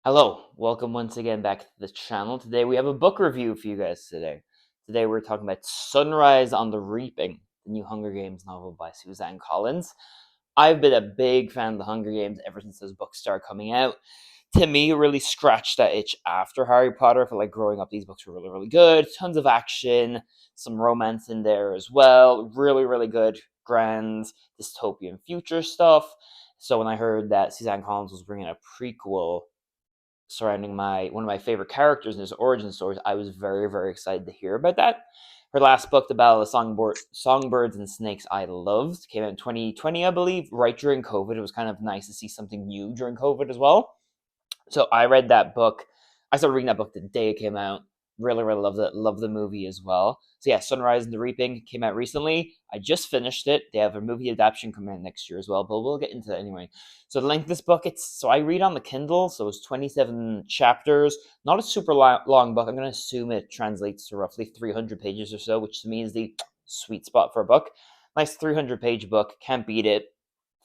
Hello, welcome once again back to the channel. Today we have a book review for you guys today. Today we're talking about Sunrise on the Reaping, the new Hunger Games novel by Suzanne Collins. I've been a big fan of the Hunger Games ever since those books started coming out. To me, it really scratched that itch after Harry Potter. I feel like growing up, these books were really, really good. Tons of action, some romance in there as well. Really, really good, grand, dystopian future stuff. So when I heard that Suzanne Collins was bringing a prequel surrounding one of my favorite characters in his origin stories, I was very, very excited to hear about that. Her last book, The Battle of Songbirds and Snakes, I loved. Came out in 2020, I believe, right during COVID. It was kind of nice to see something new during COVID as well. So I read that book. I started reading that book the day it came out. Really, really loved it. Loved the movie as well. So yeah, Sunrise and the Reaping came out recently. I just finished it. They have a movie adaptation coming out next year as well, but we'll get into that anyway. So the length of this book, I read on the Kindle, so it's 27 chapters. Not a super long book. I'm going to assume it translates to roughly 300 pages or so, which to me is the sweet spot for a book. Nice 300-page book. Can't beat it.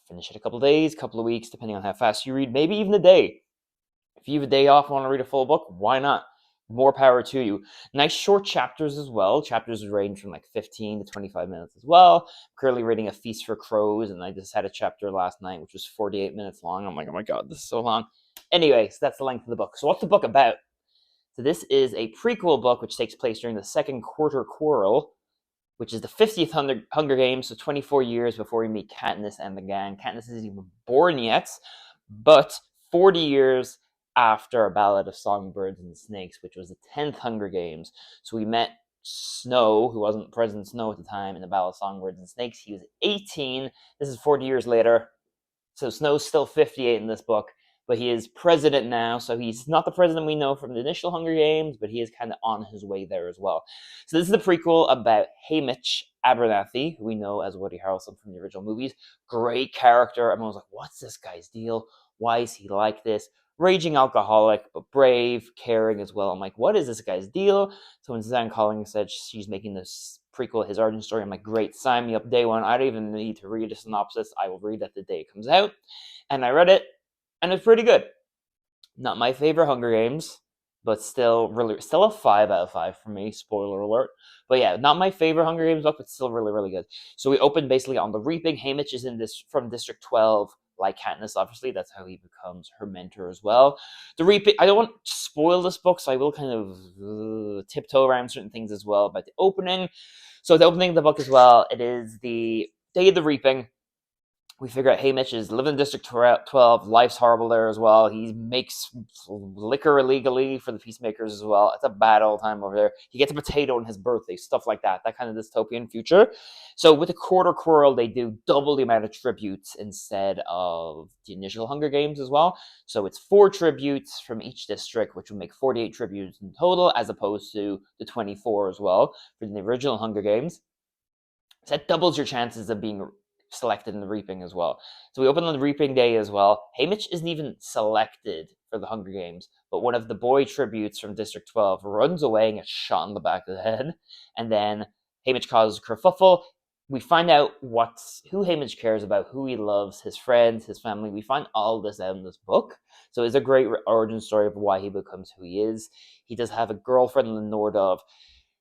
Finish it a couple of days, couple of weeks, depending on how fast you read. Maybe even a day. If you have a day off and want to read a full book, why not? More power to you. Nice short chapters as well. Chapters range from like 15 to 25 minutes as well. I'm currently reading A Feast for Crows, and I just had a chapter last night, which was 48 minutes long. I'm like, oh my god, this is so long. Anyway, so that's the length of the book. So what's the book about? So this is a prequel book which takes place during the Second Quarter Quarrel, which is the 50th Hunger Games, so 24 years before we meet Katniss and the gang. Katniss isn't even born yet, but 40 years after A Ballad of Songbirds and Snakes, which was the 10th Hunger Games. So we met Snow, who wasn't President Snow at the time, in The Ballad of Songbirds and Snakes. He was 18. This is 40 years later. So Snow's still 58 in this book, but he is president now. So he's not the president we know from the initial Hunger Games, but he is kind of on his way there as well. So this is the prequel about Haymitch Abernathy, who we know as Woody Harrelson from the original movies. Great character. Everyone was like, what's this guy's deal? Why is he like this? Raging alcoholic, but brave, caring as well. I'm like, what is this guy's deal? So when Suzanne Collins said she's making this prequel, his origin story, I'm like, great, sign me up day one. I don't even need to read a synopsis. I will read it the day it comes out. And I read it, and it's pretty good. Not my favorite Hunger Games, but still a 5 out of 5 for me. Spoiler alert. But yeah, not my favorite Hunger Games book, but still really, really good. So we open basically on the Reaping. Haymitch is in this from District 12. Like Katniss, obviously, that's how he becomes her mentor as well. The Reaping, I don't want to spoil this book, so I will kind of tiptoe around certain things as well about the opening. So the opening of the book as well, it is the day of the Reaping. We figure out Haymitch is living in District 12. Life's horrible there as well. He makes liquor illegally for the Peacemakers as well. It's a bad old time over there. He gets a potato on his birthday, stuff like that. That kind of dystopian future. So with the Quarter Quarrel, they do double the amount of tributes instead of the initial Hunger Games as well. So it's 4 tributes from each district, which will make 48 tributes in total, as opposed to the 24 as well for the original Hunger Games. So that doubles your chances of being selected in the Reaping as well. So we open on the Reaping Day as well. Haymitch isn't even selected for the Hunger Games, but one of the boy tributes from District 12 runs away and gets shot in the back of the head. And then Haymitch causes kerfuffle. We find out who Haymitch cares about, who he loves, his friends, his family. We find all this out in this book. So it's a great origin story of why he becomes who he is. He does have a girlfriend, Lenore Dove.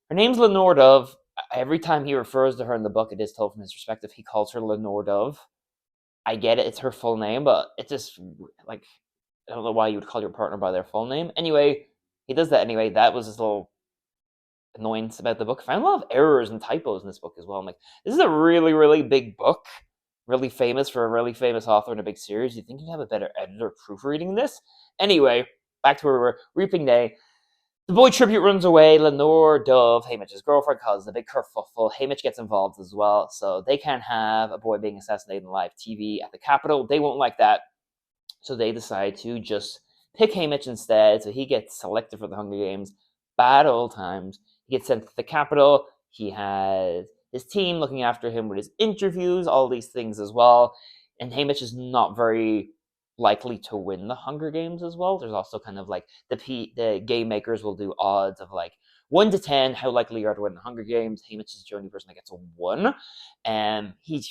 Her name's Lenore Dove. Every time he refers to her in the book, it is told from his perspective. He calls her Lenore Dove. I get it, it's her full name, but it's just, like, I don't know why you would call your partner by their full name. Anyway, he does that anyway. That was his little annoyance about the book. I found a lot of errors and typos in this book as well. I'm like, this is a really, really big book. Really famous for a really famous author in a big series. You'd think you'd have a better editor proofreading this. Anyway, back to where we were. Reaping Day. The boy tribute runs away. Lenore Dove, Haymitch's girlfriend, causes a big kerfuffle. Haymitch gets involved as well, so they can't have a boy being assassinated on live TV at the Capitol. They won't like that, so they decide to just pick Haymitch instead, so he gets selected for the Hunger Games. Bad old times. He gets sent to the Capitol. He has his team looking after him with his interviews, all these things as well, and Haymitch is not very likely to win the Hunger Games as well. There's also kind of like the game makers will do odds of like 1 to 10, how likely you are to win the Hunger Games. Haymitch is the only person that gets a 1. And he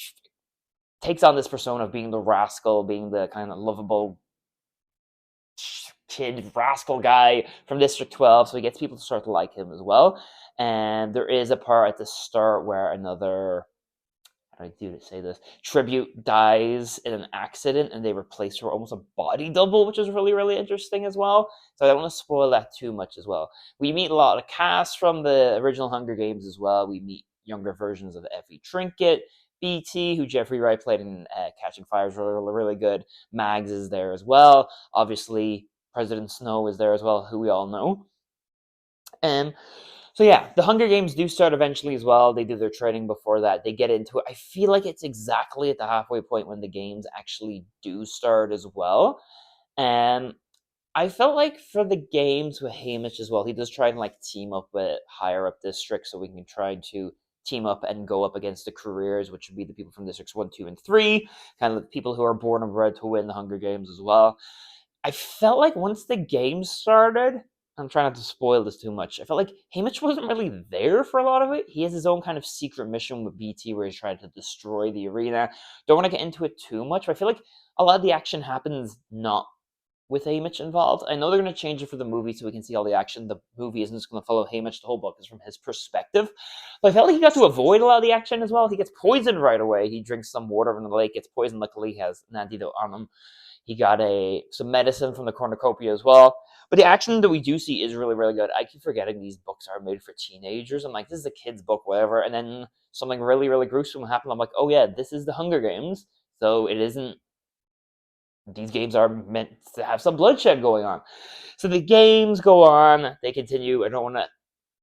takes on this persona of being the rascal, being the kind of lovable kid rascal guy from District 12, so he gets people to start to like him as well. And there is a part at the start where another, how do I do to say this, tribute dies in an accident, and they replace her almost a body double, which is really, really interesting as well. So I don't want to spoil that too much as well. We meet a lot of cast from the original Hunger Games as well. We meet younger versions of Effie Trinket, BT, who Jeffrey Wright played in Catching Fire, is really, really good. Mags is there as well. Obviously, President Snow is there as well, who we all know. And so yeah, the Hunger Games do start eventually as well. They do their training before that. They get into it. I feel like it's exactly at the halfway point when the games actually do start as well. And I felt like for the games with Hamish as well, he does try and like team up with higher up districts so we can try to team up and go up against the careers, which would be the people from districts 1, 2, and 3, kind of the people who are born and bred to win the Hunger Games as well. I felt like once the game started, I'm trying not to spoil this too much. I felt like Hamish wasn't really there for a lot of it. He has his own kind of secret mission with BT where he's trying to destroy the arena. Don't want to get into it too much, but I feel like a lot of the action happens not with Hamish involved. I know they're going to change it for the movie so we can see all the action. The movie isn't just going to follow Hamish. The whole book is from his perspective. But I felt like he got to avoid a lot of the action as well. He gets poisoned right away. He drinks some water from the lake, gets poisoned. Luckily, he has an antidote on him. He got some medicine from the cornucopia as well. But the action that we do see is really, really good. I keep forgetting these books are made for teenagers. I'm like, this is a kid's book, whatever. And then something really, really gruesome happened. I'm like, oh yeah, this is the Hunger Games. So it isn't, these games are meant to have some bloodshed going on. So the games go on. They continue. I don't want to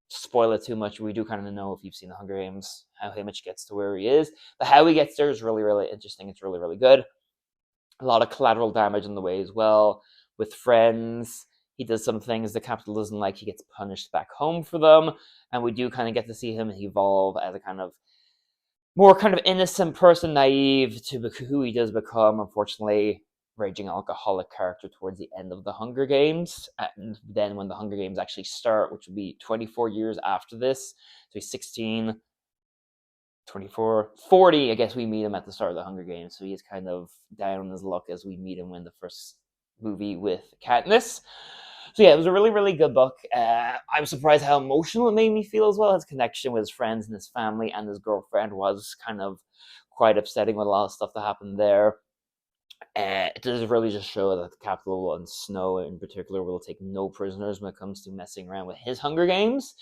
spoil it too much. We do kind of know, if you've seen the Hunger Games, how Hamish gets to where he is. But how he gets there is really, really interesting. It's really, really good. A lot of collateral damage in the way as well. With friends, he does some things the capital doesn't like. He gets punished back home for them. And we do kind of get to see him evolve as a kind of more kind of innocent person, naive to who he does become. Unfortunately, raging alcoholic character towards the end of the Hunger Games. And then when the Hunger Games actually start, which will be 24 years after this, so he's 16, 24, 40, I guess we meet him at the start of the Hunger Games. So he's kind of down on his luck as we meet him in the first movie with Katniss. So yeah, it was a really, really good book. I was surprised how emotional it made me feel as well. His connection with his friends and his family and his girlfriend was kind of quite upsetting with a lot of stuff that happened there. It does really just show that the Capitol and Snow in particular will take no prisoners when it comes to messing around with his Hunger Games.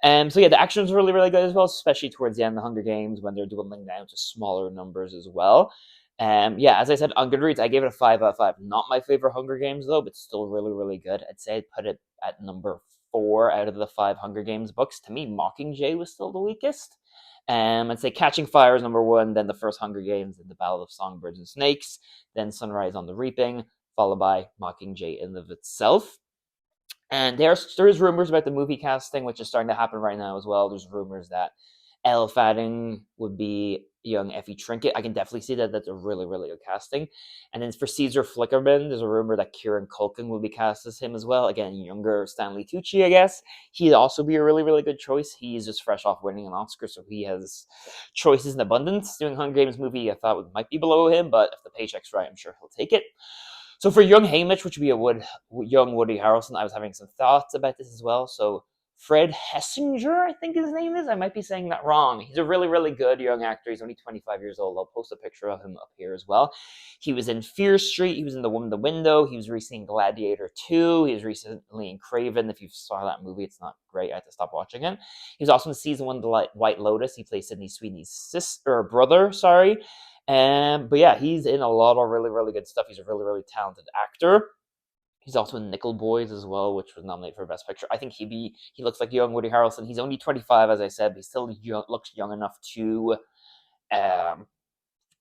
So yeah, the action was really, really good as well, especially towards the end of the Hunger Games when they're dwindling down to smaller numbers as well. Yeah, as I said, on Goodreads, I gave it a 5 out of 5. Not my favorite Hunger Games, though, but still really, really good. I'd say I'd put it at number 4 out of the 5 Hunger Games books. To me, Mockingjay was still the weakest. I'd say Catching Fire is number 1, then the first Hunger Games, then the Battle of Songbirds and Snakes, then Sunrise on the Reaping, followed by Mockingjay in of itself. And there is rumors about the movie casting, which is starting to happen right now as well. There's rumors that Elle Fanning would be young Effie Trinket. I can definitely see that. That's a really, really good casting. And then for Caesar Flickerman, there's a rumor that Kieran Culkin will be cast as him as well. Again, younger Stanley Tucci, I guess. He'd also be a really, really good choice. He's just fresh off winning an Oscar, so he has choices in abundance. Doing Hunger Games movie, I thought might be below him, but if the paycheck's right, I'm sure he'll take it. So for young Hamish, which would be a young Woody Harrelson, I was having some thoughts about this as well. So Fred Hessinger, I think his name is. I might be saying that wrong. He's a really, really good young actor. He's only 25 years old. I'll post a picture of him up here as well. He was in Fear Street. He was in The Woman in the Window. He was recently in Gladiator 2. He was recently in Craven. If you saw that movie, it's not great. I had to stop watching it. He was also in season 1 of The White Lotus. He plays Sydney Sweeney's brother. But yeah, he's in a lot of really, really good stuff. He's a really, really talented actor. He's also in Nickel Boys as well, which was nominated for Best Picture. I think he looks like young Woody Harrelson. He's only 25, as I said, but he still looks young enough to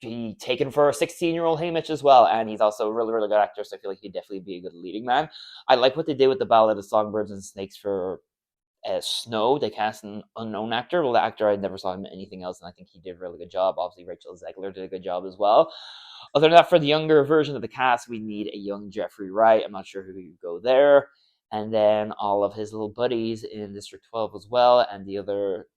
be taken for a 16-year-old Hamish as well. And he's also a really, really good actor, so I feel like he'd definitely be a good leading man. I like what they did with the Ballad of Songbirds and Snakes for Snow. They cast an unknown actor. Well, the actor, I never saw him in anything else, and I think he did a really good job. Obviously, Rachel Zegler did a good job as well. Other than that, for the younger version of the cast, we need a young Jeffrey Wright. I'm not sure who you go there. And then all of his little buddies in District 12 as well, and the other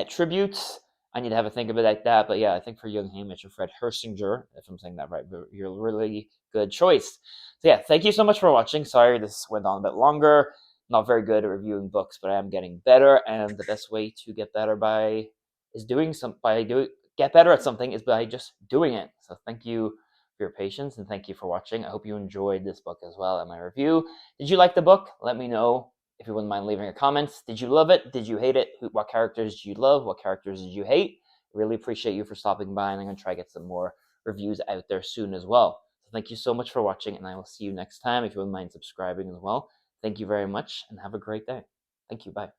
tributes. I need to have a think of it like that. But yeah, I think for Young Hamish or Fred Hersinger, if I'm saying that right, you're a really good choice. So yeah, thank you so much for watching. Sorry this went on a bit longer. Not very good at reviewing books, but I am getting better. And the best way to get better get better at something is by just doing it. So thank you for your patience and thank you for watching. I hope you enjoyed this book as well and my review. Did you like the book? Let me know if you wouldn't mind leaving a comment. Did you love it? Did you hate it? What characters did you love? What characters did you hate? Really appreciate you for stopping by, and I'm going to try to get some more reviews out there soon as well. So thank you so much for watching, and I will see you next time. If you wouldn't mind subscribing as well. Thank you very much, and have a great day. Thank you. Bye.